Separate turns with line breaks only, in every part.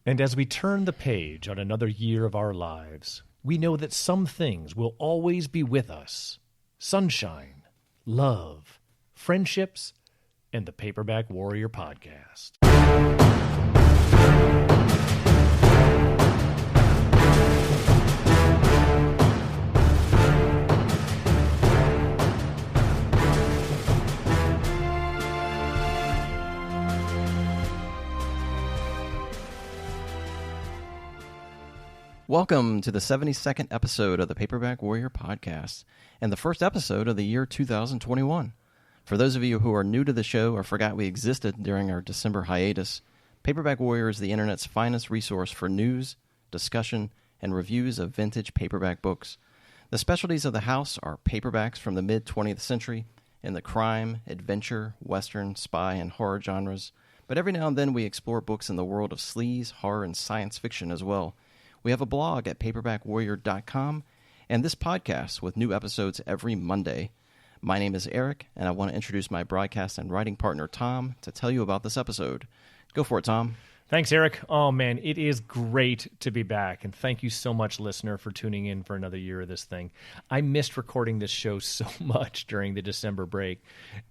And as we turn the page on another year of our lives, we know that some things will always be with us. Sunshine, love, friendships, and the Paperback Warrior Podcast.
Welcome to the 72nd episode of the Paperback Warrior Podcast, and the first episode of the year 2021. For those of you who are new to the show or forgot we existed during our December hiatus, Paperback Warrior is the internet's finest resource for news, discussion, and reviews of vintage paperback books. The specialties of the house are paperbacks from the mid-20th century in the crime, adventure, western, spy, and horror genres, but every now and then we explore books in the world of sleaze, horror, and science fiction as well. We have a blog at paperbackwarrior.com and this podcast with new episodes every Monday. My name is Eric, and I want to introduce my broadcast and writing partner, Tom, to tell you about this episode. Go for it, Tom.
Thanks, Eric. Oh, man, it is great to be back, and thank you so much, listener, for tuning in for another year of this thing. I missed recording this show so much during the December break,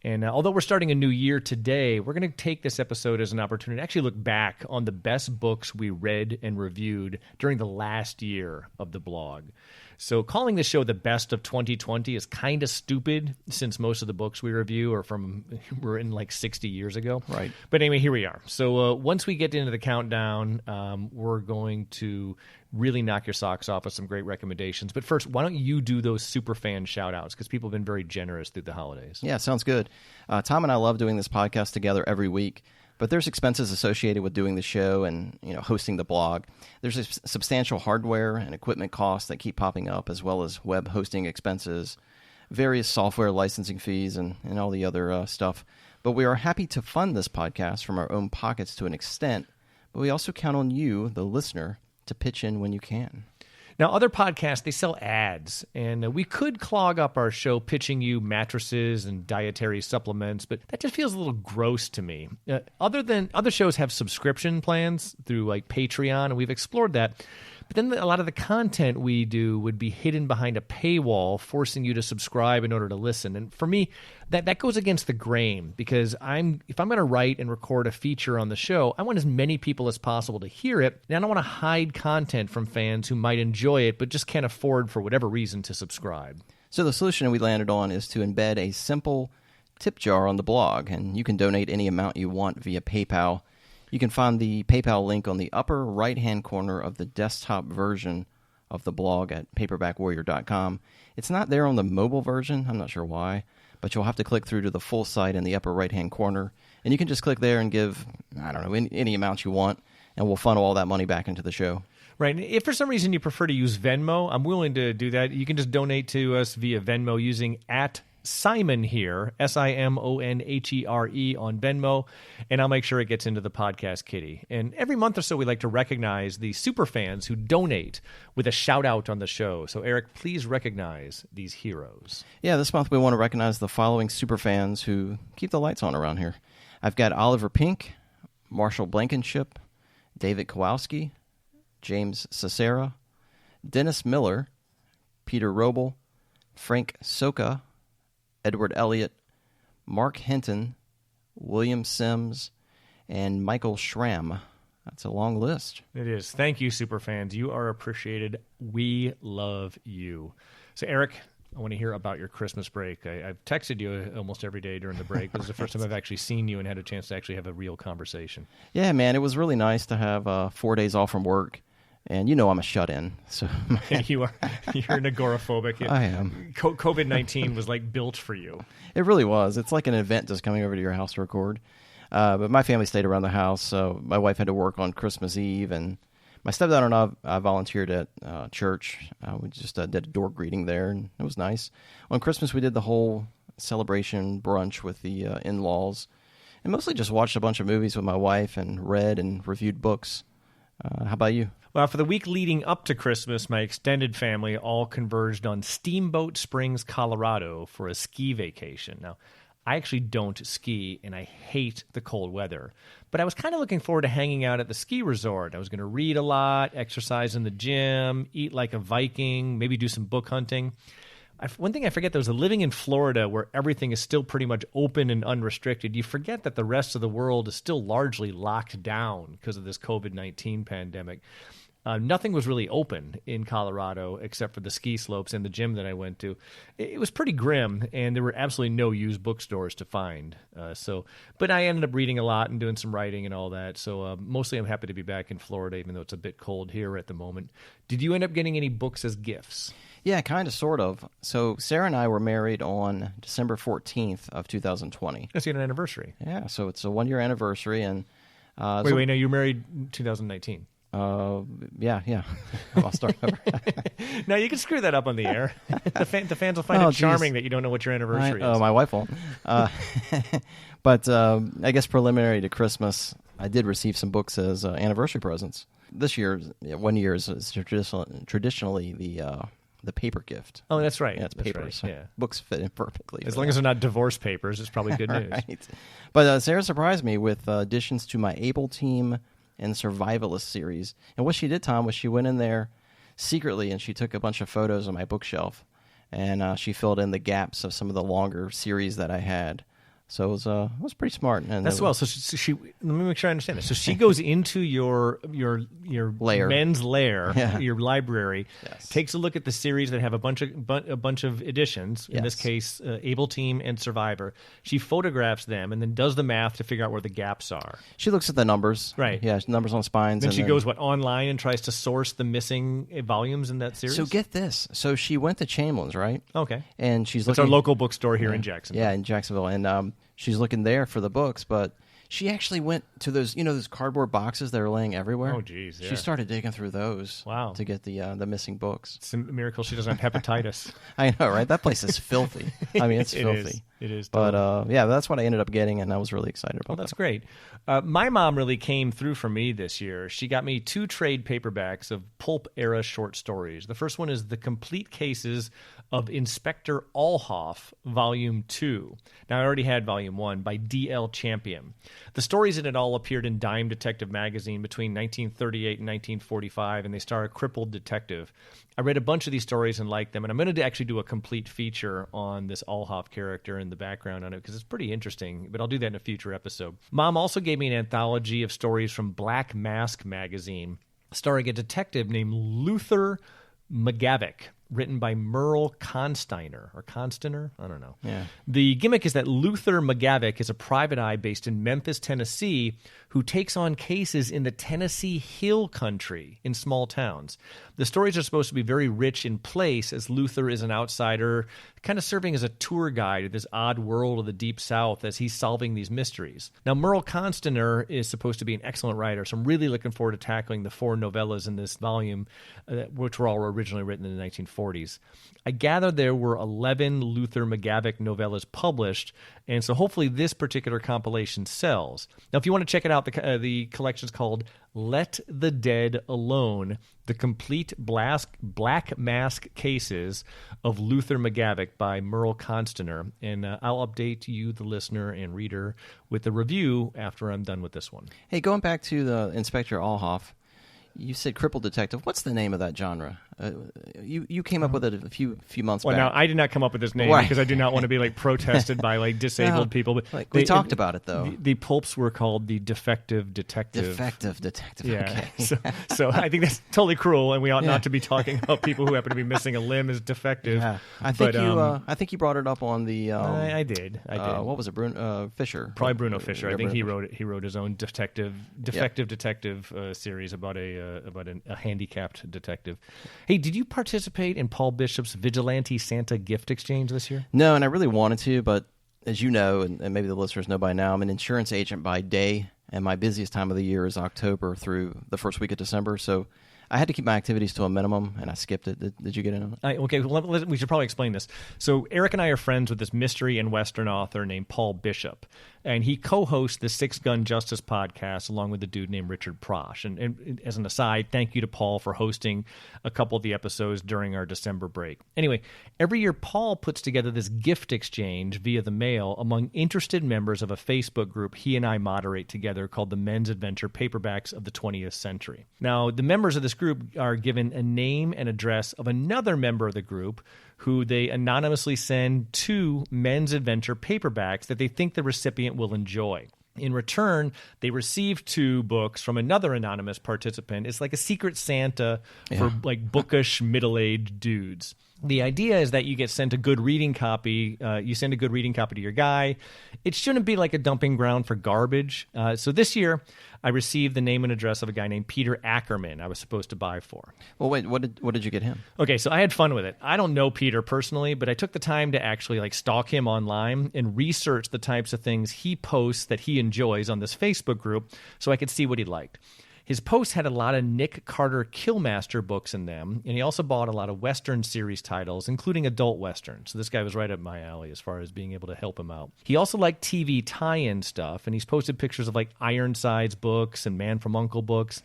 and although we're starting a new year today, we're going to take this episode as an opportunity to actually look back on the best books we read and reviewed during the last year of the blog. So calling the show the best of 2020 is kind of stupid, since most of the books we review were in like 60 years ago.
Right.
But anyway, here we are. So once we get into the countdown, we're going to really knock your socks off with some great recommendations. But first, why don't you do those super fan shout-outs? Because people have been very generous through the holidays.
Yeah, sounds good. Tom and I love doing this podcast together every week. But there's expenses associated with doing the show and hosting the blog. There's a substantial hardware and equipment costs that keep popping up, as well as web hosting expenses, various software licensing fees, and all the other stuff. But we are happy to fund this podcast from our own pockets to an extent, but we also count on you, the listener, to pitch in when you can.
Now, other podcasts, they sell ads, and we could clog up our show pitching you mattresses and dietary supplements, but that just feels a little gross to me. Other shows have subscription plans through like Patreon, and we've explored that. But then a lot of the content we do would be hidden behind a paywall, forcing you to subscribe in order to listen. And for me, that goes against the grain, because if I'm going to write and record a feature on the show, I want as many people as possible to hear it, and I don't want to hide content from fans who might enjoy it but just can't afford, for whatever reason, to subscribe.
So the solution we landed on is to embed a simple tip jar on the blog, and you can donate any amount you want via PayPal. You can find the PayPal link on the upper right-hand corner of the desktop version of the blog at paperbackwarrior.com. It's not there on the mobile version. I'm not sure why, but you'll have to click through to the full site in the upper right-hand corner, and you can just click there and give, any amount you want, and we'll funnel all that money back into the show.
Right. If for some reason you prefer to use Venmo, I'm willing to do that. You can just donate to us via Venmo using @Simon here, SIMONHERE on Venmo, and I'll make sure it gets into the podcast kitty. And every month or so, we like to recognize the super fans who donate with a shout out on the show. So Eric, please recognize these heroes.
Yeah, this month we want to recognize the following super fans who keep the lights on around here. I've got Oliver Pink, Marshall Blankenship, David Kowalski, James Cicera, Dennis Miller, Peter Roble, Frank Soka, Edward Elliott, Mark Hinton, William Sims, and Michael Schramm. That's a long list.
It is. Thank you, superfans. You are appreciated. We love you. So, Eric, I want to hear about your Christmas break. I've texted you almost every day during the break. This is the first time I've actually seen you and had a chance to actually have a real conversation.
Yeah, man, it was really nice to have 4 days off from work. And I'm a shut-in. So
you're an agoraphobic.
I am.
COVID-19 was like built for you.
It really was. It's like an event just coming over to your house to record. But my family stayed around the house, so my wife had to work on Christmas Eve, and my stepdad and I volunteered at church. We just did a door greeting there, and it was nice. On Christmas, we did the whole celebration brunch with the in-laws, and mostly just watched a bunch of movies with my wife and read and reviewed books. How about you?
Well, for the week leading up to Christmas, my extended family all converged on Steamboat Springs, Colorado for a ski vacation. Now, I actually don't ski, and I hate the cold weather. But I was kind of looking forward to hanging out at the ski resort. I was going to read a lot, exercise in the gym, eat like a Viking, maybe do some book hunting. One thing I forget, though, is that living in Florida, where everything is still pretty much open and unrestricted, you forget that the rest of the world is still largely locked down because of this COVID-19 pandemic. Nothing was really open in Colorado except for the ski slopes and the gym that I went to. It was pretty grim, and there were absolutely no used bookstores to find. But I ended up reading a lot and doing some writing and all that. So mostly I'm happy to be back in Florida, even though it's a bit cold here at the moment. Did you end up getting any books as gifts?
Yeah, kind of, sort of. So Sarah and I were married on December 14th of 2020.
That's an anniversary.
Yeah, so it's a 1-year anniversary. And
wait, no, you were married in 2019.
Yeah. I'll start over.
No, you can screw that up on the air. The fans will find it charming that you don't know what your anniversary is.
Oh, my wife won't. But I guess preliminary to Christmas, I did receive some books as anniversary presents. This year, 1 year is traditionally the paper gift.
Oh, that's right.
Yeah, it's paper.
Right.
So
yeah.
Books fit in perfectly.
As long as they're not divorce papers, it's probably good news.
Right. But Sarah surprised me with additions to my Able Team and Survivalist series. And what she did, Tom, was she went in there secretly and she took a bunch of photos on my bookshelf, and she filled in the gaps of some of the longer series that I had. So it was pretty smart. And
that's well. So she let me make sure I understand this. So she goes into your
lair.
men's lair,
Yeah.
your library,
Yes.
takes a look at the series that have a bunch of editions. In this
Yes.
case, Able Team and Survivor. She photographs them and then does the math to figure out where the gaps are.
She looks at the numbers.
Right.
Yeah, numbers on spines.
Then
and
she goes online and tries to source the missing volumes in that series.
So get this. So she went to Chamberlain's, right?
Okay.
And she's
It's
looking.
our local bookstore here in Jacksonville.
Yeah, in Jacksonville. And she's looking there for the books, but she actually went to those, those cardboard boxes that are laying everywhere.
Oh, geez, yeah.
She started digging through those.
Wow.
To get the missing books.
It's a miracle she doesn't have hepatitis.
I know, right? That place is filthy. I mean, it's filthy.
It is.
But yeah, that's what I ended up getting, and I was really excited about
Well, that's great. My mom really came through for me this year. She got me 2 trade paperbacks of pulp-era short stories. The first one is The Complete Cases of Inspector Allhoff, Volume 2. Now, I already had Volume 1 by D.L. Champion. The stories in it all appeared in Dime Detective magazine between 1938 and 1945, and they star a crippled detective. I read a bunch of these stories and liked them, and I'm going to actually do a complete feature on this Allhoff character and the background on it because it's pretty interesting, but I'll do that in a future episode. Mom also gave me an anthology of stories from Black Mask magazine starring a detective named Luther McGavick, written by Merle Consteiner, or Consteiner? I don't know.
Yeah.
The gimmick is that Luther McGavick is a private eye based in Memphis, Tennessee, who takes on cases in the Tennessee Hill Country in small towns. The stories are supposed to be very rich in place, as Luther is an outsider, kind of serving as a tour guide of this odd world of the Deep South as he's solving these mysteries. Now, Merle Consteiner is supposed to be an excellent writer, so I'm really looking forward to tackling the 4 novellas in this volume, which were all originally written in the 1940s. I gather there were 11 Luther McGavick novellas published, and so hopefully this particular compilation sells. Now, if you want to check it out, the collection's called Let the Dead Alone, The Complete Black Mask Cases of Luther McGavick by Merle Consteiner. And I'll update you, the listener and reader, with the review after I'm done with this one.
Hey, going back to the Inspector Allhoff, you said crippled detective. What's the name of that genre? You came up with it a few months back.
Well, now I did not come up with this name because I do not want to be protested by disabled people. But
we talked about it though.
The pulps were called the Defective Detective.
Defective detective.
Yeah.
Okay.
So I think that's totally cruel, and we ought not to be talking about people who happen to be missing a limb as defective.
Yeah. I think you brought it up on the.
I did.
What was it? Bruno Fisher.
Probably Bruno Fisher. I think he wrote it. He wrote his own defective detective series about a handicapped detective. Hey, did you participate in Paul Bishop's Vigilante Santa gift exchange this year?
No, and I really wanted to, but as you know, and maybe the listeners know by now, I'm an insurance agent by day, and my busiest time of the year is October through the first week of December, so I had to keep my activities to a minimum, and I skipped it. Did you get in on it?
Okay, we should probably explain this. So Eric and I are friends with this mystery and Western author named Paul Bishop. And he co-hosts the Six Gun Justice podcast along with a dude named Richard Prosh. And as an aside, thank you to Paul for hosting a couple of the episodes during our December break. Anyway, every year Paul puts together this gift exchange via the mail among interested members of a Facebook group he and I moderate together called the Men's Adventure Paperbacks of the 20th Century. Now, the members of this group are given a name and address of another member of the group who they anonymously send 2 Men's Adventure paperbacks that they think the recipient will enjoy. In return, they receive 2 books from another anonymous participant. It's like a secret Santa for like bookish middle-aged dudes. The idea is that you get sent a good reading copy. You send a good reading copy to your guy. It shouldn't be like a dumping ground for garbage. So this year, I received the name and address of a guy named Peter Ackerman I was supposed to buy for.
Well, wait, what did you get him?
Okay, so I had fun with it. I don't know Peter personally, but I took the time to actually like stalk him online and research the types of things he posts that he enjoys on this Facebook group so I could see what he liked. His posts had a lot of Nick Carter Killmaster books in them, and he also bought a lot of Western series titles, including adult Westerns. So this guy was right up my alley as far as being able to help him out. He also liked TV tie-in stuff, and he's posted pictures of like Ironsides books and Man from U.N.C.L.E. books.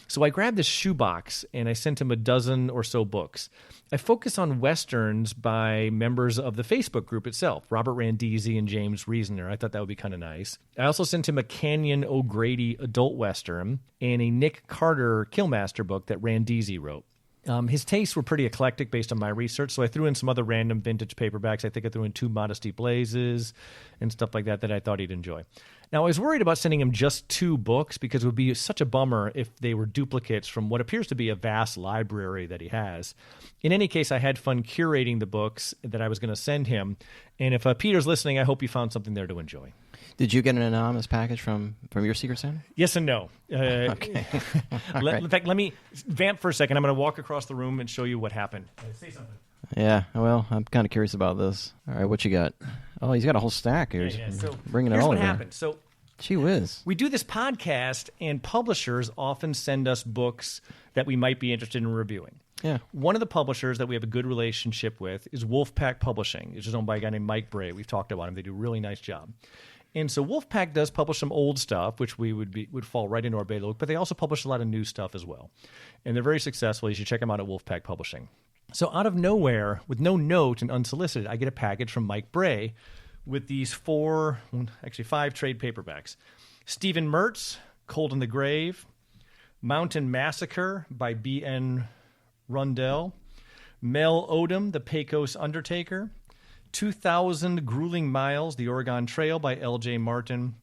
So I grabbed this shoebox, and I sent him a dozen or so books. I focus on Westerns by members of the Facebook group itself, Robert Randisi and James Reasoner. I thought that would be kind of nice. I also sent him a Canyon O'Grady adult Western and a Nick Carter Killmaster book that Randisi wrote. His tastes were pretty eclectic based on my research, so I threw in some other random vintage paperbacks. I think I threw in 2 Modesty Blazes and stuff like that I thought he'd enjoy. Now, I was worried about sending him just 2 books because it would be such a bummer if they were duplicates from what appears to be a vast library that he has. In any case, I had fun curating the books that I was going to send him, and if Peter's listening, I hope you found something there to enjoy.
Did you get an anonymous package from your Secret Santa?
Yes and no.
Okay.
Right. In fact, let me vamp for a second. I'm going to walk across the room and show you what happened. Say something.
Yeah, well, I'm kind of curious about this. All right, what you got? Oh, he's got a whole stack here.
Yeah. So
bringing it
here's
all
what
over.
happened. So,
gee whiz.
we do this podcast, and publishers often send us books that we might be interested in reviewing.
Yeah.
One of the publishers that we have a good relationship with is Wolfpack Publishing, which is owned by a guy named Mike Bray. We've talked about him. They do a really nice job. And so Wolfpack does publish some old stuff, which we would fall right into our bailiwick, but they also publish a lot of new stuff as well. And they're very successful. You should check them out at Wolfpack Publishing. So out of nowhere, with no note and unsolicited, I get a package from Mike Bray with these 5 trade paperbacks. Stephen Mertz, Cold in the Grave, Mountain Massacre by B.N. Rundell, Mel Odom, The Pecos Undertaker, 2,000 Grueling Miles, The Oregon Trail by L.J. Martin,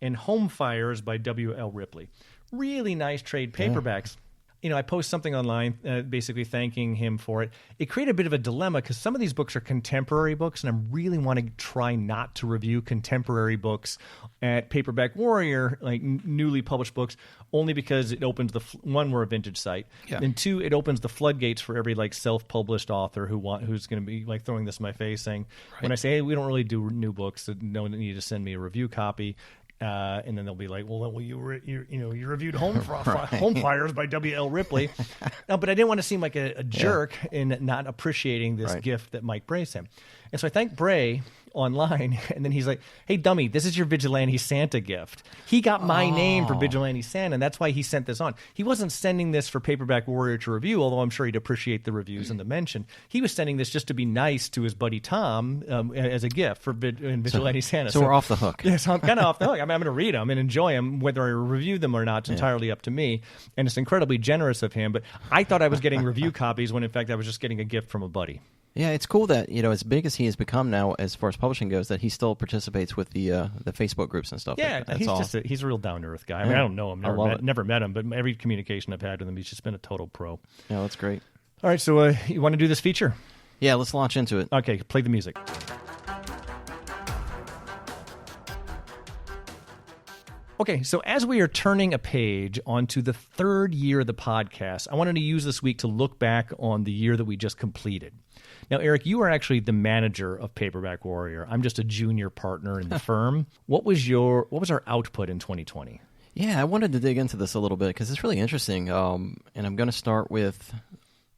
and Home Fires by W.L. Ripley. Really nice trade paperbacks. You know, I post something online basically thanking him for it. It created a bit of a dilemma because some of these books are contemporary books, and I really want to try not to review contemporary books at Paperback Warrior, like newly published books, only because it opens one, we're a vintage site, and 2, it opens the floodgates for every like self-published author who's going to be like throwing this in my face, saying when I say, hey, we don't really do new books, so no need to send me a review copy. And then they'll be like, well, you reviewed Home Fires by W.L. Ripley. No, but I didn't want to seem like a jerk in not appreciating this gift that Mike Bray sent. And so I thanked Bray online, and then he's like, hey, dummy, this is your Vigilante Santa gift. He got my name for Vigilante Santa, and that's why he sent this on. He wasn't sending this for Paperback Warrior to review, although I'm sure he'd appreciate the reviews and the mention. He was sending this just to be nice to his buddy Tom as a gift for Vigilante Santa.
So we're off the hook.
Yeah, so I'm kind of off the hook. I'm going to read them and enjoy them. Whether I review them or not, it's entirely up to me, and it's incredibly generous of him, but I thought I was getting review copies when, in fact, I was just getting a gift from a buddy.
Yeah, it's cool that, as big as he has become now as far as publishing goes, that he still participates with the Facebook groups and stuff.
Yeah, he's a real down-to-earth guy. I mean, I don't know him, never met him, but every communication I've had with him, he's just been a total pro.
Yeah, that's great.
All right, so you want to do this feature?
Yeah, let's launch into it.
Okay, play the music. Okay, so as we are turning a page onto the 3rd year of the podcast, I wanted to use this week to look back on the year that we just completed. Now, Eric, you are actually the manager of Paperback Warrior. I'm just a junior partner in the firm. What was our output in 2020?
Yeah, I wanted to dig into this a little bit because it's really interesting. And I'm going to start with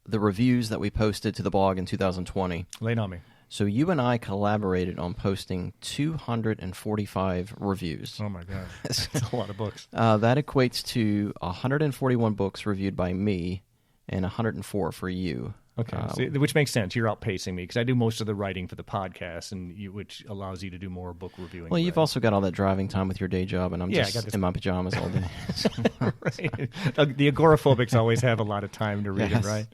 the reviews that we posted to the blog in 2020.
Lay it on me.
So you and I collaborated on posting 245 reviews.
Oh, my God. That's a lot of books.
That equates to 141 books reviewed by me and 104 for you.
Okay, which makes sense. You're outpacing me because I do most of the writing for the podcast, which allows you to do more book reviewing.
Well, you've also got all that driving time with your day job, and I'm just in my pajamas all day.
Right. The agoraphobics always have a lot of time to read it, right?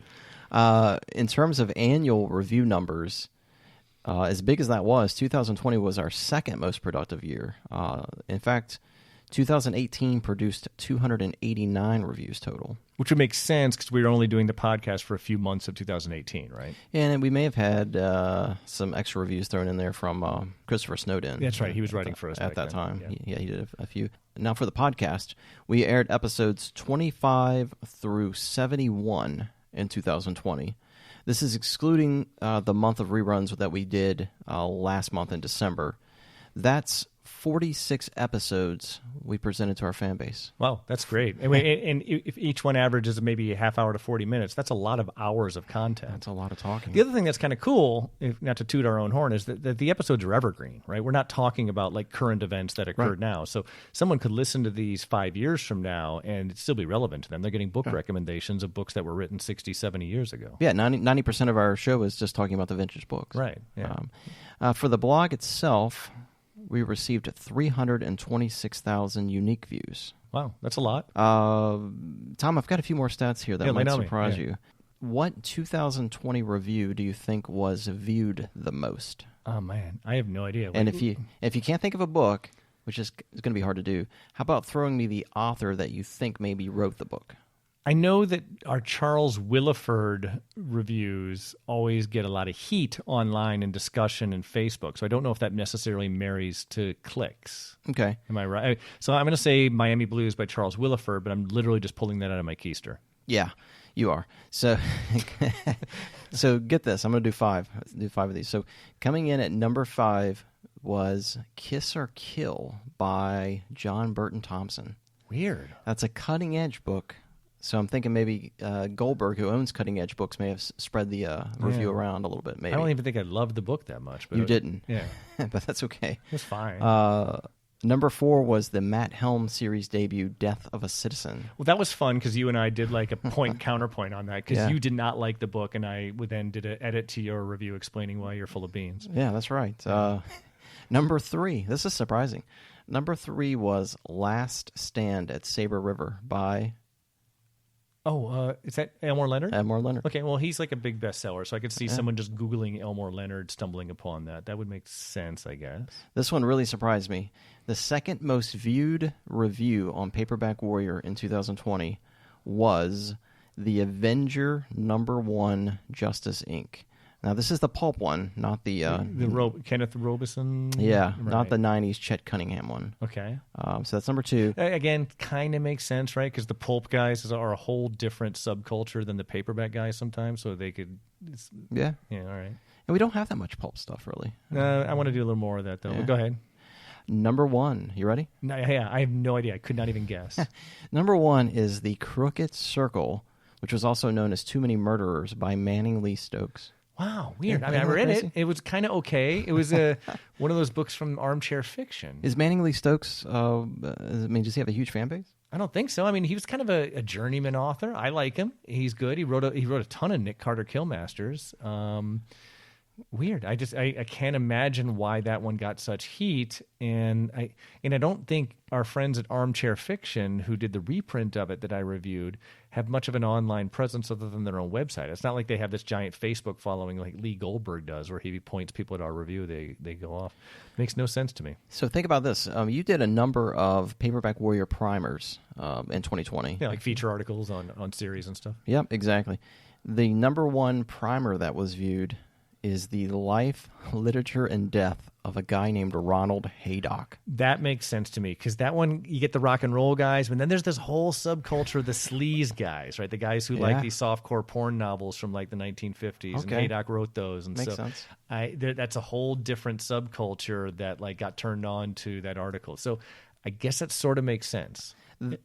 In terms of annual review numbers, as big as that was, 2020 was our second most productive year. In fact, 2018 produced 289 reviews total.
Which would make sense because we were only doing the podcast for a few months of 2018, right?
And we may have had some extra reviews thrown in there from Christopher Snowden.
That's right. He was writing for us
at that time.
Yeah.
He did a few. Now for the podcast, we aired episodes 25 through 71 in 2020. This is excluding the month of reruns that we did last month in December. That's 46 episodes we presented to our fan base.
Wow, that's great. And if each one averages maybe a half hour to 40 minutes, that's a lot of hours of content.
That's a lot of talking.
The other thing that's kind of cool, if not to toot our own horn, is that the episodes are evergreen, right? We're not talking about like current events that occurred now. So someone could listen to these 5 years from now and it'd still be relevant to them. They're getting book recommendations of books that were written 60, 70 years ago.
Yeah, 90% of our show is just talking about the vintage books.
Right, yeah.
For the blog itself, we received 326,000 unique views.
Wow, that's a lot.
Tom, I've got a few more stats here that might surprise you. What 2020 review do you think was viewed the most?
Oh, man, I have no idea.
And if you can't think of a book, which is going to be hard to do, how about throwing me the author that you think maybe wrote the book?
I know that our Charles Willeford reviews always get a lot of heat online and discussion in Facebook, so I don't know if that necessarily marries to clicks.
Okay.
Am I right? So I'm going to say Miami Blues by Charles Willeford, but I'm literally just pulling that out of my keister.
Yeah, you are. So so get this. I'm going to do five. Do five of these. So coming in at number 5 was Kiss or Kill by John Burton Thompson.
Weird.
That's a cutting-edge book. So I'm thinking maybe Goldberg, who owns Cutting Edge Books, may have spread the review around a little bit. Maybe
I don't even think I loved the book that much. But
you didn't.
Yeah,
but that's okay.
It's fine.
Number 4 was the Matt Helm series debut, Death of a Citizen.
Well, that was fun because you and I did like a point counterpoint on that because you did not like the book, and I then did an edit to your review explaining why you're full of beans.
Yeah, that's right. Number 3. This is surprising. Number 3 was Last Stand at Sabre River by...
Oh, is that Elmore Leonard?
Elmore Leonard.
Okay, well, he's like a big bestseller, so I could see someone just Googling Elmore Leonard stumbling upon that. That would make sense, I guess.
This one really surprised me. The second most viewed review on Paperback Warrior in 2020 was The Avenger #1 Justice Inc. Now, this is the pulp one, not the...
Kenneth Robeson?
Yeah,
right.
not the 90s Chet Cunningham one.
Okay.
So that's number 2.
Again, kind of makes sense, right? Because the pulp guys are a whole different subculture than the paperback guys sometimes, so they could...
Yeah.
Yeah, all right.
And we don't have that much pulp stuff, really.
I want to do a little more of that, though.
Yeah.
Go ahead.
Number 1. You ready?
No, yeah, I have no idea. I could not even guess.
Number 1 is The Crooked Circle, which was also known as Too Many Murderers by Manning Lee Stokes.
Wow, weird.
Yeah,
I mean, I read
crazy?
it. It was kind of okay. It was one of those books from Armchair Fiction.
Is Manning Lee Stokes, does he have a huge fan base?
I don't think so. I mean, he was kind of a journeyman author. I like him. He's good. He wrote a ton of Nick Carter Killmasters. Weird. I can't imagine why that one got such heat, and I don't think our friends at Armchair Fiction, who did the reprint of it that I reviewed, have much of an online presence other than their own website. It's not like they have this giant Facebook following like Lee Goldberg does, where he points people at our review, they go off. Makes no sense to me.
So think about this. You did a number of Paperback Warrior primers in 2020.
Yeah, like feature articles on series and stuff.
Yep, exactly. The number 1 primer that was viewed is The Life, Literature, and Death of a Guy Named Ronald Haydock.
That makes sense to me, because that one, you get the rock and roll guys, but then there's this whole subculture, the sleaze guys, right? The guys who like these softcore porn novels from like the 1950s, and Haydock wrote those. And
makes
so
sense.
That's a whole different subculture that like got turned on to that article. So I guess that sort of makes sense.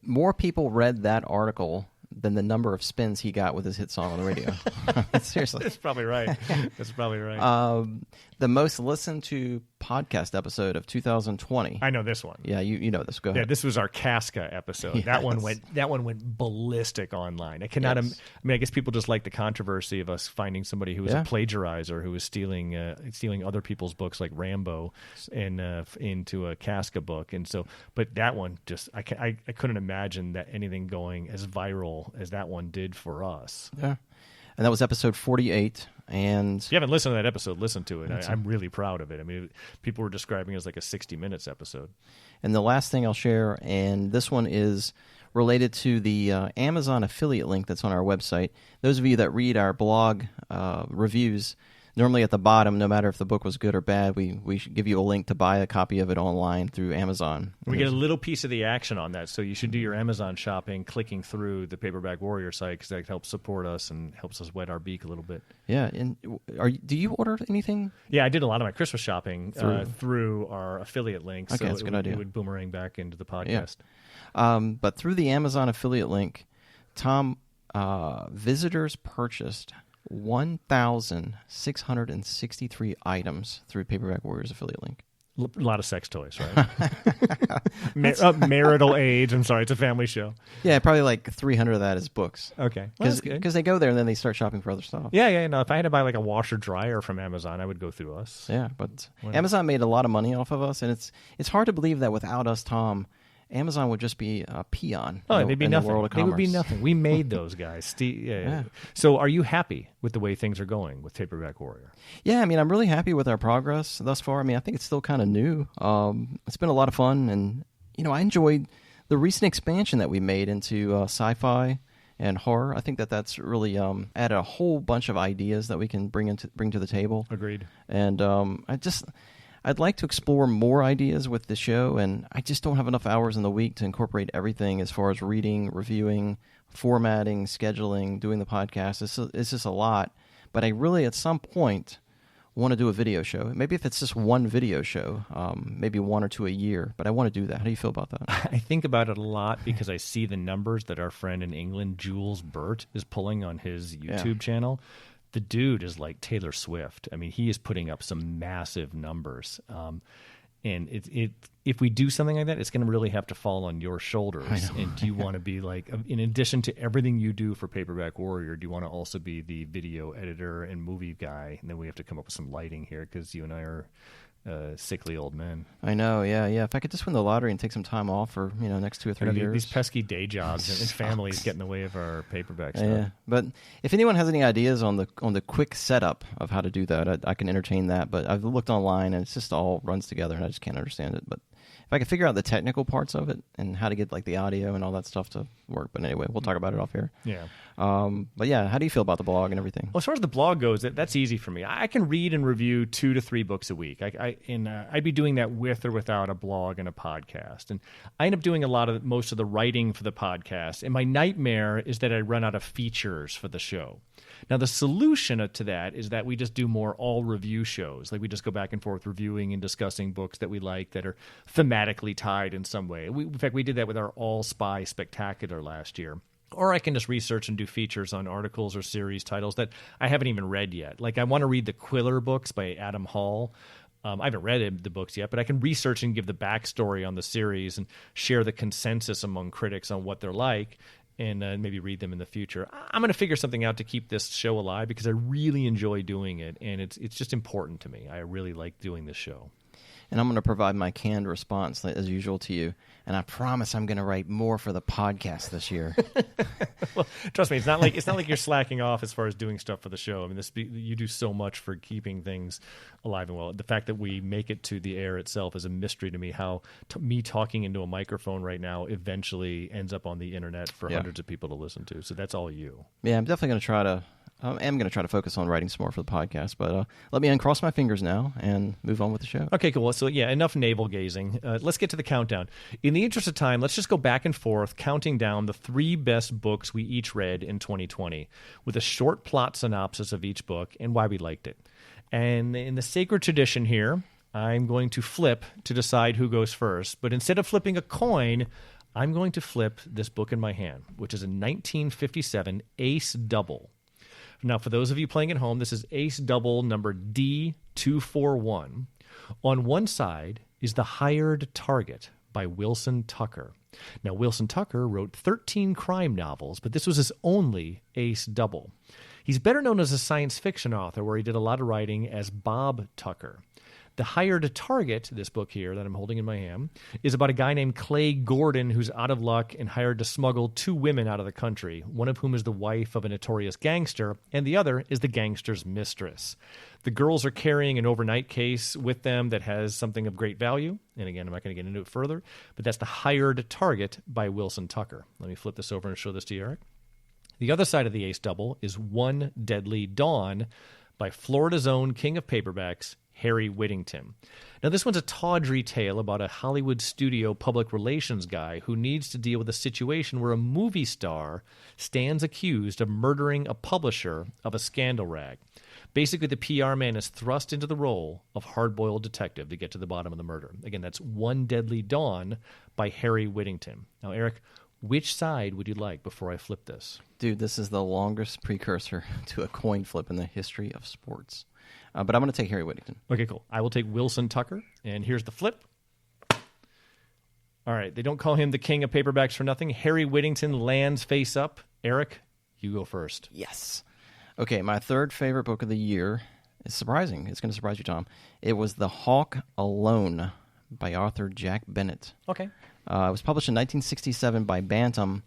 More people read that article than the number of spins he got with his hit song on the radio. Seriously.
That's probably right. That's probably right.
The most listened to podcast episode of 2020.
I know this one.
Yeah, you know this. Go ahead.
Yeah, this was our Casca episode.
Yes.
That one went ballistic online. I cannot.
Yes.
I mean, I guess people just like the controversy of us finding somebody who was a plagiarizer, who was stealing other people's books like Rambo, and into a Casca book. And so, but that one just I couldn't imagine that anything going as viral as that one did for us.
Yeah, and that was episode 48. And
if you haven't listened to that episode, listen to it. I'm really proud of it. I mean, people were describing it as like a 60 Minutes episode.
And the last thing I'll share, and this one is related to the Amazon affiliate link that's on our website. Those of you that read our blog reviews, normally at the bottom, no matter if the book was good or bad, we should give you a link to buy a copy of it online through Amazon.
We get a little piece of the action on that, so you should do your Amazon shopping clicking through the Paperback Warrior site, because that helps support us and helps us wet our beak a little bit.
Yeah, and do you order anything?
Yeah, I did a lot of my Christmas shopping through our affiliate link, so
that's a good idea.
It would boomerang back into the podcast.
Yeah. But through the Amazon affiliate link, Tom, visitors purchased 1,663 items through Paperback Warriors affiliate link.
A lot of sex toys, right? Marital age. I'm sorry, it's a family show.
Yeah, probably like 300 of that is books.
Okay. Well, that's good.
Because they go there and then they start shopping for other stuff.
Yeah. No, if I had to buy like a washer dryer from Amazon, I would go through us.
Yeah, but Amazon made a lot of money off of us, and it's hard to believe that without us, Tom, Amazon would just be a peon.
They'd be nothing.
The world of
they would be
commerce.
nothing. We made those guys. Yeah. So are you happy with the way things are going with Paperback Warrior?
Yeah, I mean, I'm really happy with our progress thus far. I mean, I think it's still kind of new. It's been a lot of fun, and, I enjoyed the recent expansion that we made into sci-fi and horror. I think that's really added a whole bunch of ideas that we can bring to the table.
Agreed.
And I'd like to explore more ideas with the show, and I just don't have enough hours in the week to incorporate everything as far as reading, reviewing, formatting, scheduling, doing the podcast. It's just a lot. But I really, at some point, want to do a video show. Maybe if it's just one video show, maybe one or two a year. But I want to do that. How do you feel about that?
I think about it a lot because I see the numbers that our friend in England, Jules Burt, is pulling on his YouTube channel. The dude is like Taylor Swift. I mean, he is putting up some massive numbers. And if we do something like that, it's going to really have to fall on your shoulders. And do you want to be like, in addition to everything you do for Paperback Warrior, do you want to also be the video editor and movie guy? And then we have to come up with some lighting here because you and I are sickly old men.
I know, yeah. If I could just win the lottery and take some time off for next 2 or 3 years.
These pesky day jobs and families get in the way of our paperback stuff.
Yeah, but if anyone has any ideas on the quick setup of how to do that, I can entertain that. But I've looked online and it's just all runs together and I just can't understand it. But if I could figure out the technical parts of it and how to get like the audio and all that stuff to work. But anyway, we'll talk about it off here.
Yeah.
But yeah, how do you feel about the blog and everything?
Well, as far as the blog goes, that's easy for me. I can read and review 2 to 3 books a week. I'd be doing that with or without a blog and a podcast. And I end up doing most of the writing for the podcast. And my nightmare is that I run out of features for the show. Now, the solution to that is that we just do more all-review shows. Like we just go back and forth reviewing and discussing books that we like that are thematically tied in some way. In fact, we did that with our All-Spy Spectacular last year. Or I can just research and do features on articles or series titles that I haven't even read yet. Like I want to read the Quiller books by Adam Hall. I haven't read the books yet, but I can research and give the backstory on the series and share the consensus among critics on what they're like and maybe read them in the future. I'm going to figure something out to keep this show alive because I really enjoy doing it, and it's just important to me. I really like doing this show.
And I'm going to provide my canned response as usual to you. And I promise I'm going to write more for the podcast this year.
Well, trust me, it's not like you're slacking off as far as doing stuff for the show. I mean, you do so much for keeping things alive and well. The fact that we make it to the air itself is a mystery to me. How me talking into a microphone right now eventually ends up on the internet for hundreds of people to listen to. So that's all you. Yeah,
I'm definitely going to try to. I am going to try to focus on writing some more for the podcast, but let me uncross my fingers now and move on with the show.
Okay, cool. So, enough navel gazing. Let's get to the countdown. In the interest of time, let's just go back and forth, counting down the 3 best books we each read in 2020, with a short plot synopsis of each book and why we liked it. And in the sacred tradition here, I'm going to flip to decide who goes first. But instead of flipping a coin, I'm going to flip this book in my hand, which is a 1957 Ace Double. Now, for those of you playing at home, this is Ace Double number D241. On one side is The Hired Target by Wilson Tucker. Now, Wilson Tucker wrote 13 crime novels, but this was his only Ace Double. He's better known as a science fiction author, where he did a lot of writing as Bob Tucker. The Hired Target, this book here that I'm holding in my hand, is about a guy named Clay Gordon who's out of luck and hired to smuggle 2 women out of the country, one of whom is the wife of a notorious gangster, and the other is the gangster's mistress. The girls are carrying an overnight case with them that has something of great value, and again, I'm not going to get into it further, but that's The Hired Target by Wilson Tucker. Let me flip this over and show this to you, Eric. The other side of the Ace Double is One Deadly Dawn by Florida's own king of paperbacks, Harry Whittington. Now, this one's a tawdry tale about a Hollywood studio public relations guy who needs to deal with a situation where a movie star stands accused of murdering a publisher of a scandal rag. Basically, the PR man is thrust into the role of hard-boiled detective to get to the bottom of the murder. Again, that's One Deadly Dawn by Harry Whittington. Now, Eric, which side would you like before I flip this?
Dude, this is the longest precursor to a coin flip in the history of sports. But I'm going to take Harry Whittington.
Okay, cool. I will take Wilson Tucker, and here's the flip. All right, they don't call him the king of paperbacks for nothing. Harry Whittington lands face up. Eric, you go first.
Yes. Okay, my third favorite book of the year is surprising. It's going to surprise you, Tom. It was The Hawk Alone by author Jack Bennett.
Okay.
It was published in 1967 by Bantam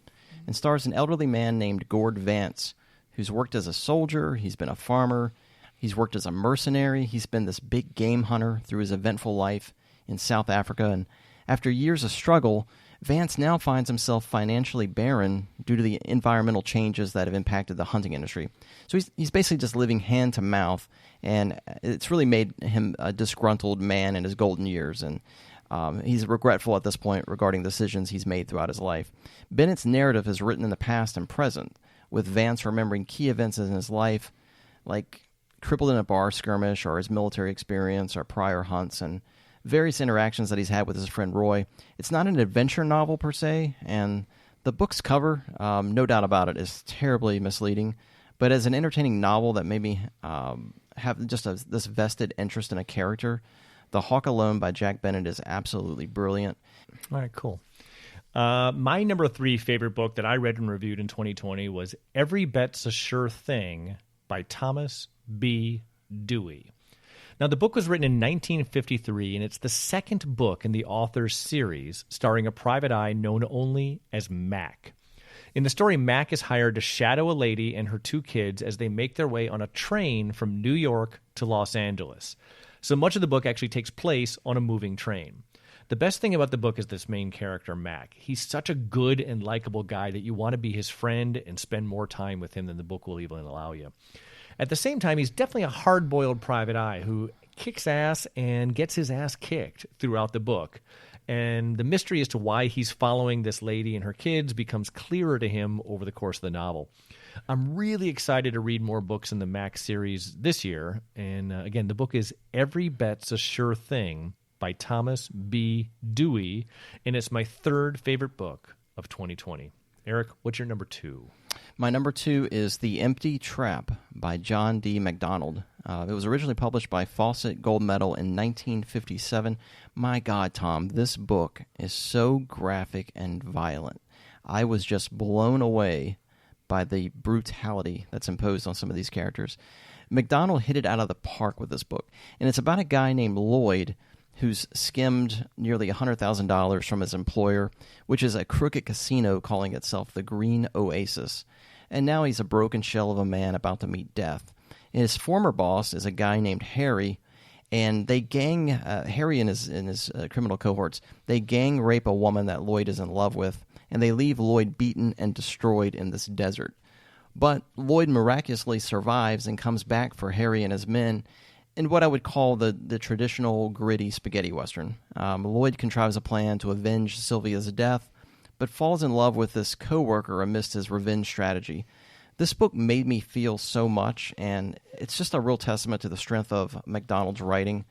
and stars an elderly man named Gord Vance, who's worked as a soldier, he's been a farmer, he's worked as a mercenary, he's been this big game hunter through his eventful life in South Africa, and after years of struggle, Vance now finds himself financially barren due to the environmental changes that have impacted the hunting industry. So he's basically just living hand to mouth, and it's really made him a disgruntled man in his golden years, and he's regretful at this point regarding decisions he's made throughout his life. Bennett's narrative is written in the past and present, with Vance remembering key events in his life, like crippled in a bar skirmish or his military experience or prior hunts and various interactions that he's had with his friend Roy. It's not an adventure novel per se, and the book's cover, no doubt about it, is terribly misleading. But as an entertaining novel that made me have just this vested interest in a character, The Hawk Alone by Jack Bennett is absolutely brilliant.
All right, cool. My number 3 favorite book that I read and reviewed in 2020 was Every Bet's a Sure Thing by Thomas B. Dewey. Now, the book was written in 1953, and it's the second book in the author's series starring a private eye known only as Mac. In the story, Mac is hired to shadow a lady and her 2 kids as they make their way on a train from New York to Los Angeles. So much of the book actually takes place on a moving train. The best thing about the book is this main character, Mac. He's such a good and likable guy that you want to be his friend and spend more time with him than the book will even allow you. At the same time, he's definitely a hard-boiled private eye who kicks ass and gets his ass kicked throughout the book. And the mystery as to why he's following this lady and her kids becomes clearer to him over the course of the novel. I'm really excited to read more books in the Mac series this year. And again, the book is Every Bet's a Sure Thing by Thomas B. Dewey, and it's my 3rd favorite book of 2020. Eric, what's your number 2?
My number 2 is The Empty Trap by John D. MacDonald. It was originally published by Fawcett Gold Medal in 1957. My God, Tom, this book is so graphic and violent. I was just blown away by the brutality that's imposed on some of these characters. MacDonald hit it out of the park with this book, and it's about a guy named Lloyd who's skimmed nearly $100,000 from his employer, which is a crooked casino calling itself the Green Oasis. And now he's a broken shell of a man about to meet death. And his former boss is a guy named Harry, and they Harry and his criminal cohorts, they gang rape a woman that Lloyd is in love with, and they leave Lloyd beaten and destroyed in this desert. But Lloyd miraculously survives and comes back for Harry and his men in what I would call the traditional gritty spaghetti western. Lloyd contrives a plan to avenge Sylvia's death, but falls in love with this coworker amidst his revenge strategy. This book made me feel so much, and it's just a real testament to the strength of MacDonald's writing.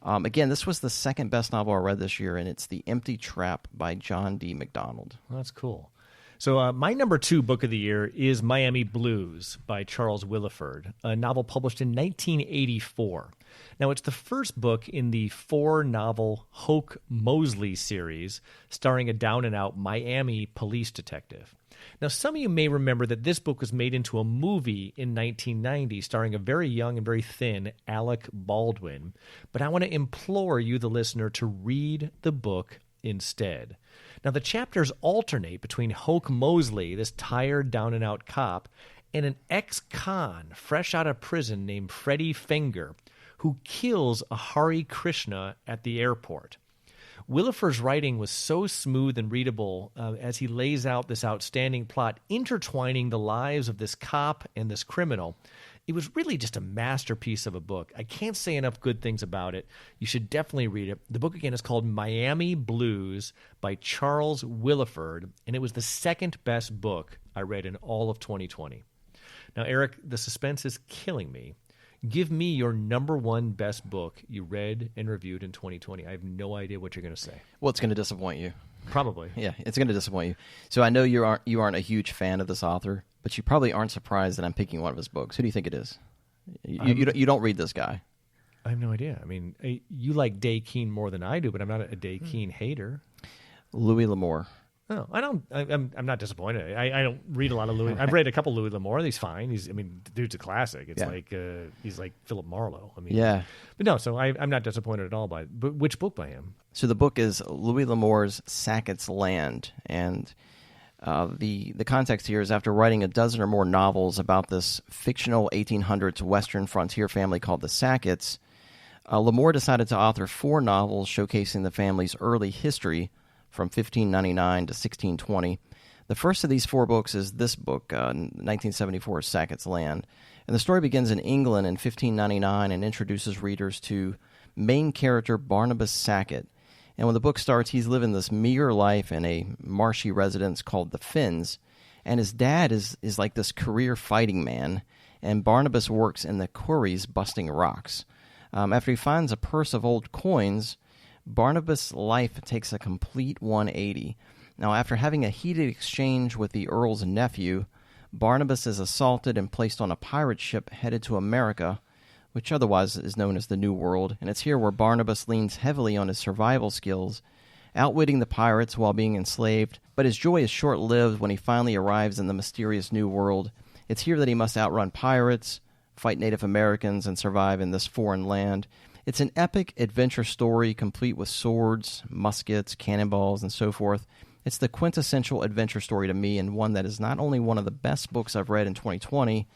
Again, this was the second best novel I read this year, and it's The Empty Trap by John D. MacDonald.
Well, that's cool. So my number 2 book of the year is Miami Blues by Charles Willeford, a novel published in 1984. Now, it's the first book in the 4-novel Hoke Mosley series, starring a down-and-out Miami police detective. Now, some of you may remember that this book was made into a movie in 1990, starring a very young and very thin Alec Baldwin. But I want to implore you, the listener, to read the book instead. Now, the chapters alternate between Hoke Mosley, this tired, down-and-out cop, and an ex-con fresh out of prison named Freddie Finger, who kills a Hare Krishna at the airport. Willeford's writing was so smooth and readable as he lays out this outstanding plot, intertwining the lives of this cop and this criminal. It was really just a masterpiece of a book. I can't say enough good things about it. You should definitely read it. The book, again, is called Miami Blues by Charles Willeford, and it was the second best book I read in all of 2020. Now, Eric, the suspense is killing me. Give me your number 1 best book you read and reviewed in 2020. I have no idea what you're going to say.
Well, it's going to disappoint you.
Probably.
Yeah, it's going to disappoint you. So I know you aren't a huge fan of this author, but you probably aren't surprised that I'm picking one of his books. Who do you think it is? You don't read this guy.
I have no idea. I mean, you like Day Keane more than I do, but I'm not a Day Keane hater.
Louis L'Amour.
No, I don't. I'm not disappointed. I don't read a lot of Louis. I've read a couple Louis L'Amour. He's fine. The dude's a classic. It's like he's like Philip Marlowe. I mean,
yeah.
But no, so I'm not disappointed at all by it. But which book by him?
So the book is Louis L'Amour's Sackett's Land, and the context here is after writing a dozen or more novels about this fictional 1800s Western frontier family called the Sacketts, L'Amour decided to author 4 novels showcasing the family's early history from 1599 to 1620. The first of these 4 books is this book, 1974's Sackett's Land. And the story begins in England in 1599 and introduces readers to main character Barnabas Sackett. And when the book starts, he's living this meager life in a marshy residence called the Fens. And his dad is like this career fighting man, and Barnabas works in the quarries busting rocks. After he finds a purse of old coins, Barnabas' life takes a complete 180. Now, after having a heated exchange with the Earl's nephew, Barnabas is assaulted and placed on a pirate ship headed to America, which otherwise is known as the New World, and it's here where Barnabas leans heavily on his survival skills, outwitting the pirates while being enslaved, but his joy is short-lived when he finally arrives in the mysterious New World. It's here that he must outrun pirates, fight Native Americans, and survive in this foreign land. It's an epic adventure story complete with swords, muskets, cannonballs, and so forth. It's the quintessential adventure story to me, and one that is not only one of the best books I've read in 2020,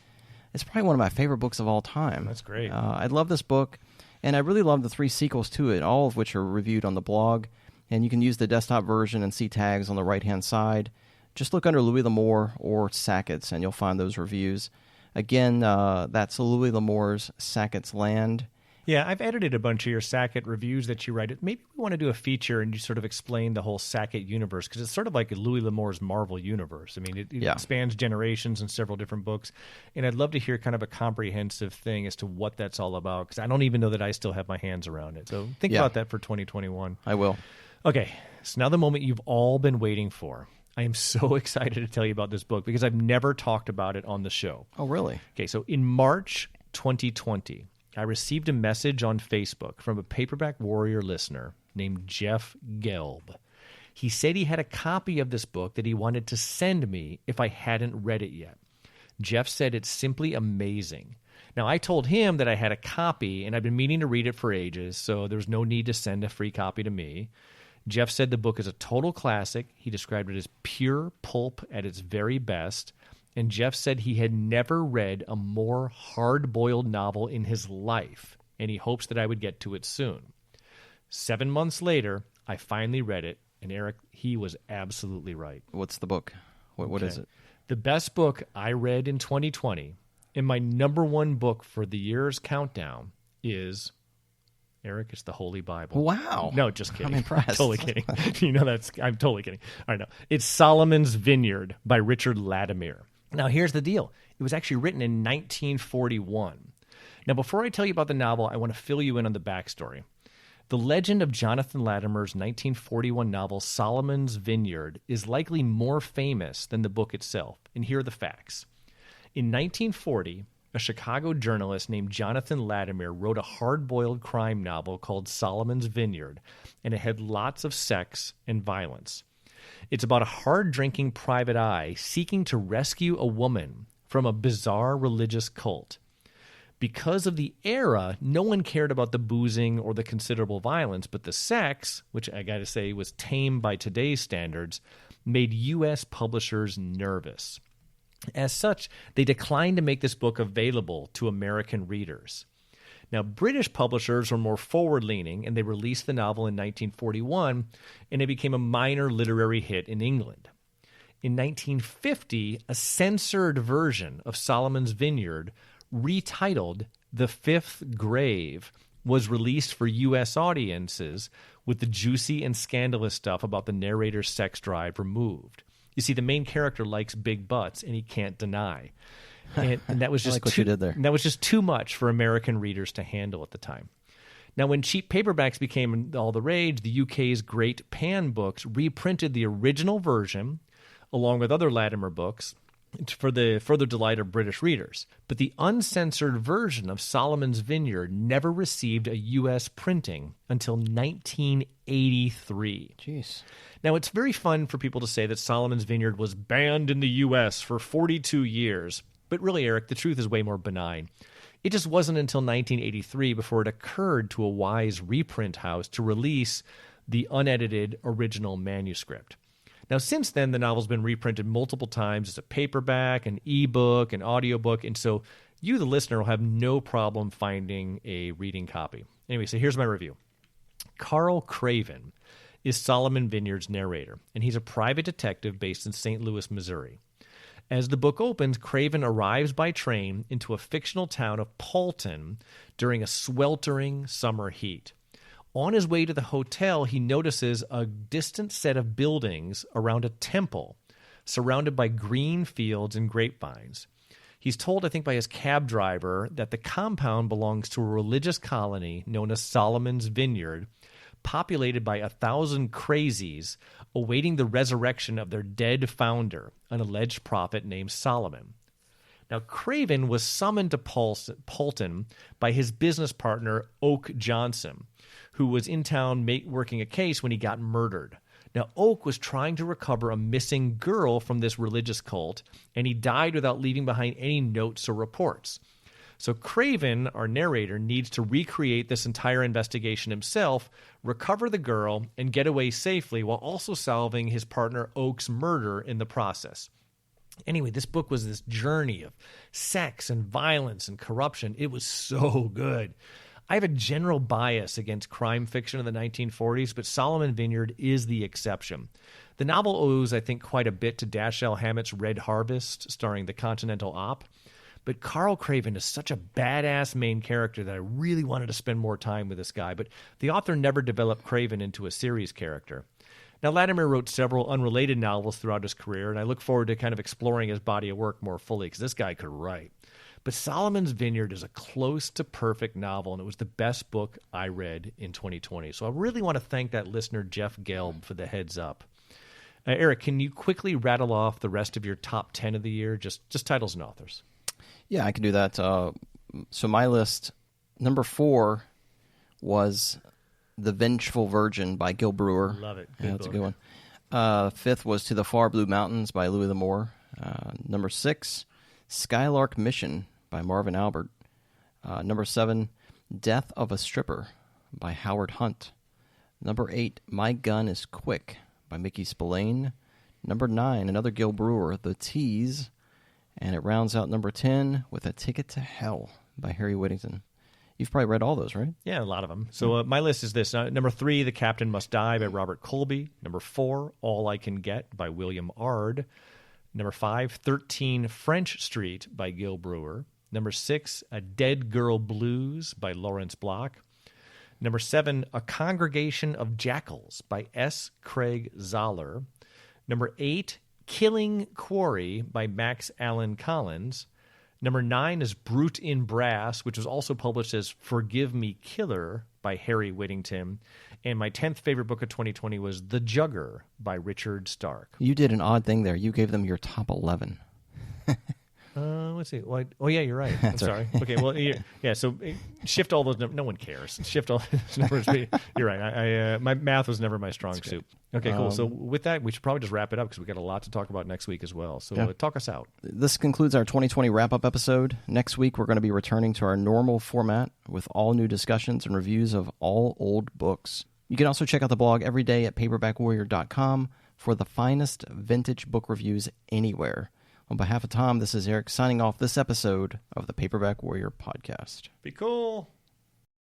it's probably one of my favorite books of all time.
That's great.
I love this book, and I really love the 3 sequels to it, all of which are reviewed on the blog, and you can use the desktop version and see tags on the right-hand side. Just look under Louis L'Amour or Sackett's, and you'll find those reviews. Again, that's Louis L'Amour's Sackett's Land.
Yeah, I've edited a bunch of your Sackett reviews that you write. Maybe we want to do a feature and you sort of explain the whole Sackett universe, because it's sort of like Louis L'Amour's Marvel universe. I mean, it spans generations and several different books, and I'd love to hear kind of a comprehensive thing as to what that's all about, because I don't even know that I still have my hands around it. So think about that for 2021.
I will.
Okay, so now the moment you've all been waiting for. I am so excited to tell you about this book because I've never talked about it on the show.
Oh, really?
Okay, so in March 2020, I received a message on Facebook from a Paperback Warrior listener named Jeff Gelb. He said he had a copy of this book that he wanted to send me if I hadn't read it yet. Jeff said it's simply amazing. Now, I told him that I had a copy, and I've been meaning to read it for ages, so there's no need to send a free copy to me. Jeff said the book is a total classic. He described it as pure pulp at its very best. And Jeff said he had never read a more hard-boiled novel in his life, and he hopes that I would get to it soon. 7 months later, I finally read it, and Eric, he was absolutely right.
What's the book? What is it?
The best book I read in 2020, and my number 1 book for the year's countdown is... Eric, it's the Holy Bible.
Wow.
No, just kidding.
I'm impressed.
Totally kidding. I'm totally kidding. All right, no. It's Solomon's Vineyard by Richard Latimer. Now, here's the deal. It was actually written in 1941. Now, before I tell you about the novel, I want to fill you in on the backstory. The legend of Jonathan Latimer's 1941 novel Solomon's Vineyard is likely more famous than the book itself, and here are the facts. In 1940, a Chicago journalist named Jonathan Latimer wrote a hard-boiled crime novel called Solomon's Vineyard, and it had lots of sex and violence. It's about a hard-drinking private eye seeking to rescue a woman from a bizarre religious cult. Because of the era, no one cared about the boozing or the considerable violence, but the sex, which I got to say was tame by today's standards, made U.S. publishers nervous. As such, they declined to make this book available to American readers. Now, British publishers were more forward-leaning, and they released the novel in 1941, and it became a minor literary hit in England. In 1950, a censored version of Solomon's Vineyard, retitled The Fifth Grave, was released for U.S. audiences with the juicy and scandalous stuff about the narrator's sex drive removed. You see, the main character likes big butts, and he can't deny. And that was just
like what you did there.
That was just too much for American readers to handle at the time. Now, when cheap paperbacks became all the rage, the UK's Great Pan Books reprinted the original version, along with other Latimer books, for the further delight of British readers. But the uncensored version of Solomon's Vineyard never received a U.S. printing until 1983.
Jeez.
Now, it's very fun for people to say that Solomon's Vineyard was banned in the U.S. for 42 years. But really, Eric, the truth is way more benign. It just wasn't until 1983 before it occurred to a wise reprint house to release the unedited original manuscript. Now, since then, the novel's been reprinted multiple times as a paperback, an ebook, an audiobook, and so you, the listener, will have no problem finding a reading copy. Anyway, so here's my review. Carl Craven is Solomon Vineyard's narrator, and he's a private detective based in St. Louis, Missouri. As the book opens, Craven arrives by train into a fictional town of Paulton during a sweltering summer heat. On his way to the hotel, he notices a distant set of buildings around a temple, surrounded by green fields and grapevines. He's told, I think, by his cab driver that the compound belongs to a religious colony known as Solomon's Vineyard, populated by 1,000 crazies awaiting the resurrection of their dead founder, an alleged prophet named Solomon. Now, Craven was summoned to Paulton by his business partner, Oak Johnson, who was in town working a case when he got murdered. Now, Oak was trying to recover a missing girl from this religious cult, and he died without leaving behind any notes or reports. So Craven, our narrator, needs to recreate this entire investigation himself, recover the girl, and get away safely while also solving his partner Oak's murder in the process. Anyway, this book was this journey of sex and violence and corruption. It was so good. I have a general bias against crime fiction of the 1940s, but Solomon Vineyard is the exception. The novel owes, I think, quite a bit to Dashiell Hammett's Red Harvest, starring the Continental Op. But Carl Craven is such a badass main character that I really wanted to spend more time with this guy, but the author never developed Craven into a series character. Now, Latimer wrote several unrelated novels throughout his career, and I look forward to kind of exploring his body of work more fully, because this guy could write. But Solomon's Vineyard is a close to perfect novel, and it was the best book I read in 2020. So I really want to thank that listener, Jeff Gelb, for the heads up. Eric, can you quickly rattle off the rest of your top 10 of the year, just titles and authors?
Yeah, I can do that. So my list, number 4 was The Vengeful Virgin by Gil Brewer.
Love it.
Good that's book. A good one. 5th was To the Far Blue Mountains by Louis L'Amour. Number 6, Skylark Mission by Marvin Albert. Number 7, Death of a Stripper by Howard Hunt. Number 8, My Gun is Quick by Mickey Spillane. Number 9, another Gil Brewer, The Tease. And it rounds out number 10 with A Ticket to Hell by Harry Whittington. You've probably read all those, right?
Yeah, a lot of them. So my list is this. Number 3, The Captain Must Die by Robert Colby. Number 4, All I Can Get by William Ard. Number 5, 13 French Street by Gil Brewer. Number 6, A Dead Girl Blues by Lawrence Block. Number 7, A Congregation of Jackals by S. Craig Zoller. Number 8, Killing Quarry by Max Allan Collins. Number 9 is Brute in Brass, which was also published as Forgive Me Killer by Harry Whittington. And my 10th favorite book of 2020 was The Jugger by Richard Stark.
You did an odd thing there. You gave them your top 11.
Let's see. Well, yeah, you're right. I'm sorry. Okay, well, yeah. So shift all those. No one cares. Shift all those numbers. You're right. I my math was never my strong suit. Okay, cool. So with that, we should probably just wrap it up because we got a lot to talk about next week as well. So talk us out.
This concludes our 2020 wrap-up episode. Next week, we're going to be returning to our normal format with all new discussions and reviews of all old books. You can also check out the blog every day at paperbackwarrior.com for the finest vintage book reviews anywhere. On behalf of Tom, this is Eric signing off this episode of the Paperback Warrior Podcast.
Be cool.